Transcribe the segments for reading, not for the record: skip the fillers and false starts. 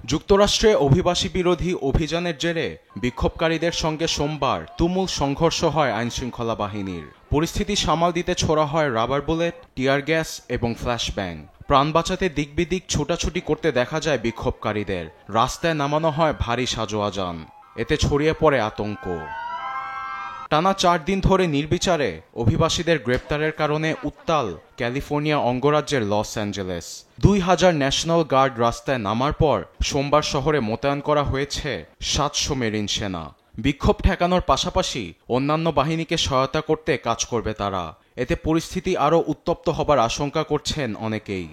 যুক্তরাষ্ট্রে অভিবাসী বিরোধী অভিযানের জেরে বিক্ষোভকারীদের সঙ্গে সোমবার তুমুল সংঘর্ষ হয় আইনশৃঙ্খলা বাহিনীর। পরিস্থিতি সামাল দিতে ছোড়া হয় রাবার বুলেট, টিয়ার গ্যাস এবং ফ্ল্যাশব্যাং। প্রাণ বাঁচাতে দিকবিদিক ছোটাছুটি করতে দেখা যায় বিক্ষোভকারীদের। রাস্তায় নামানো হয় ভারী সাজোয়াজান। এতে ছড়িয়ে পড়ে আতঙ্ক। টানা 4 দিন ধরে নির্বিচারে অভিবাসীদের গ্রেপ্তারের কারণে উত্তাল ক্যালিফোর্নিয়া অঙ্গরাজ্যের লস অ্যাঞ্জেলেস। 2000 ন্যাশনাল গার্ড রাস্তায় নামার পর সোমবার শহরে মোতায়েন করা হয়েছে 700 মেরিন সেনা। বিক্ষোভ ঠেকানোর পাশাপাশি অন্যান্য বাহিনীকে সহায়তা করতে কাজ করবে তারা। এতে পরিস্থিতি আরও উত্তপ্ত হবার আশঙ্কা করছেন অনেকেই।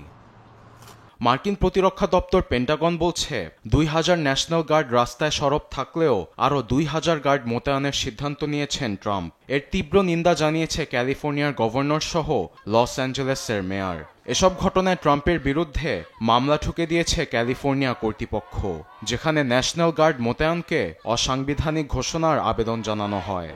মার্কিন প্রতিরক্ষা দপ্তর পেন্টাগন বলছে 2000 ন্যাশনাল গার্ড রাস্তায় সরব থাকলেও আরও 2000 গার্ড মোতায়েনের সিদ্ধান্ত নিয়েছেন ট্রাম্প। এর তীব্র নিন্দা জানিয়েছে ক্যালিফোর্নিয়ার গভর্নর সহ লস অ্যাঞ্জেলেসের মেয়র। এসব ঘটনায় ট্রাম্পের বিরুদ্ধে মামলা ঠুকে দিয়েছে ক্যালিফোর্নিয়া কর্তৃপক্ষ, যেখানে ন্যাশনাল গার্ড মোতায়েনকে অসাংবিধানিক ঘোষণার আবেদন জানানো হয়।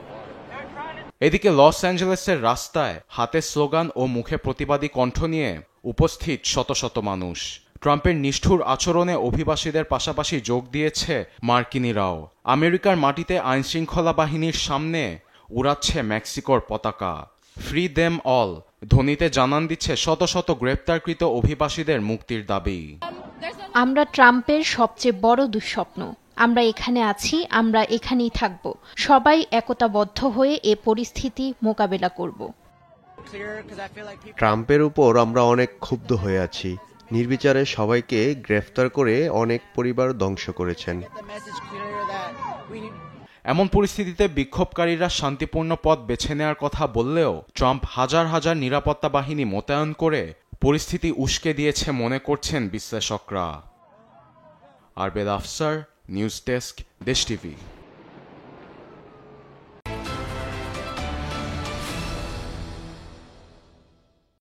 এদিকে লস অ্যাঞ্জেলেসের রাস্তায় হাতে স্লোগান ও মুখে প্রতিবাদী কণ্ঠ নিয়ে উপস্থিত শত শত মানুষ। ট্রাম্পের নিষ্ঠুর আচরণে অভিবাসীদের পাশাপাশি যোগ দিয়েছে মার্কিনিরাও। আমেরিকার মাটিতে আইনশৃঙ্খলা বাহিনীর সামনে উড়াচ্ছে মেক্সিকোর পতাকা। ফ্রি দেম অল ধ্বনিতে জানান দিচ্ছে শত শত গ্রেপ্তারকৃত অভিবাসীদের মুক্তির দাবি। আমরা ট্রাম্পের সবচেয়ে বড় দুঃস্বপ্ন। আমরা এখানে আছি, আমরা এখানেই থাকব। সবাই একতাবদ্ধ হয়ে এ পরিস্থিতি মোকাবেলা করব। ট্রাম্পের উপর আমরা অনেক ক্ষুব্ধ হয়ে আছি। নির্বিচারে সবাইকে গ্রেফতার করে অনেক পরিবার ধ্বংস করেছেন। এমন পরিস্থিতিতে বিক্ষোভকারীরা শান্তিপূর্ণ পথ বেছে নেওয়ার কথা বললেও ট্রাম্প হাজার হাজার নিরাপত্তা বাহিনী মোতায়েন করে পরিস্থিতি উস্কে দিয়েছে মনে করছেন বিশ্লেষকরা। আরবেদ আফসার, নিউজ ডেস্ক, দেশ টিভি।